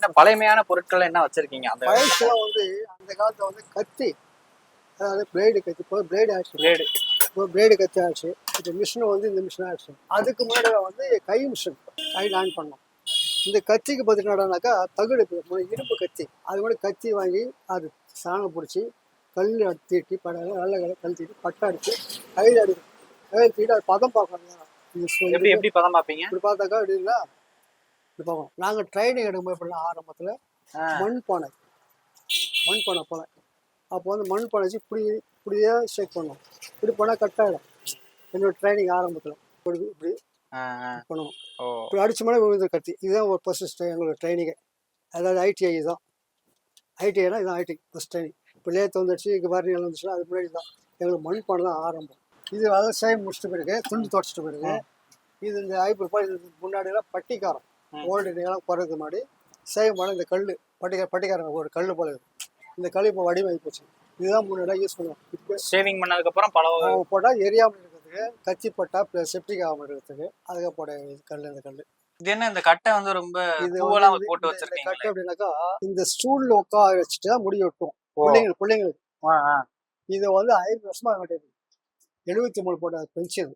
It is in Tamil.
என்ன பழமையான பொருட்கள் என்ன வச்சிருக்கீங்க? அந்த பழசுலாம் வந்து அந்த காலத்துல வந்து கத்தி, அதாவது பிளேடு கத்தி, இப்போ பிளேடு ஆச்சு, பிளேடு. இப்போ பிளேடு கத்தி ஆச்சு. இப்போ மிஷின் வந்து இந்த மிஷின் ஆச்சு. அதுக்கு முன்னாடி வந்து கை மிஷின், கை ஆன் பண்ணோம். இந்த கத்திக்கு பார்த்தீங்கன்னாக்கா தகுடு இரும்பு கத்தி, அது மாதிரி கத்தி வாங்கி அது சாணம் பிடிச்சி கல் தீட்டி நல்ல கல் தீட்டி பட்டை அடிச்சு கையில் அடிக்கும். கையில் தீட்டி அது பதம் பார்க்கணும். எப்படி பதம் பார்ப்பீங்க? இப்படி பார்த்தாக்கா அப்படிங்களா இப்படி பார்க்கணும். நாங்கள் ட்ரைனிங் எடுக்கும்போது எப்படின்னா ஆரம்பத்தில் மண் பானை போல அப்போ வந்து மண் பானை வச்சு இப்படியே ஷேக் பண்ணுவோம். இப்படி போனால் கட் ஆகிடும். என்னோட ட்ரைனிங் ஆரம்பத்தில் இப்படி பண்ணுவோம். இப்படி அடிச்ச மாதிரி விழுந்து கத்தி. இதுதான் ஒரு ஃபர்ஸ்ட் எங்களோட ட்ரைனிங்கே. அதாவது ஐடிஐ தான். ஐடிஐனா இதுதான் ஐடி ஃபஸ்ட் ட்ரைனிங். இப்போ லேத்து வந்துடுச்சு, இங்கே வர்ணிகள் வந்துச்சுன்னா அது முன்னாடி தான் எங்களுக்கு மண் பானை தான் ஆரம்பம். இது விவசாயம் முடிச்சிட்ட பிறகு துண்டு துடைச்சிட்ட பிறகு இது இந்த ஐப்பூர் இது முன்னாடியெல்லாம் பட்டிக்காரம் ஓல்டு நீங்களாம் போகிறதுக்கு முன்னாடி சேவ் பண்ண இந்த கல் பட்டிக்காரங்க ஒரு கல் போல இந்த கல் இப்போ வடிவாகி போச்சு. இதுதான் முன்னாடி யூஸ் பண்ணுவோம். இப்போ ஷேவிங் பண்ணதுக்கப்புறம் போட்டால் எரியாமல் இருக்கிறதுக்கு, கத்தி போட்டா செப்டிக் ஆகாமல் இருக்கிறதுக்கு அதுக்காக போட கல். இந்த கல் இது என்ன இந்த கட்டை வந்து ரொம்ப போட்டு வச்சிருக்கீங்க. கட்டை அப்படின்னாக்கா இந்த ஸ்டூல்ல உட்கார வச்சுட்டு தான் முடி வெட்டும் பிள்ளைங்களுக்கு. இதை வந்து 5 வருஷமா 73 போட்ட பென்ஷன்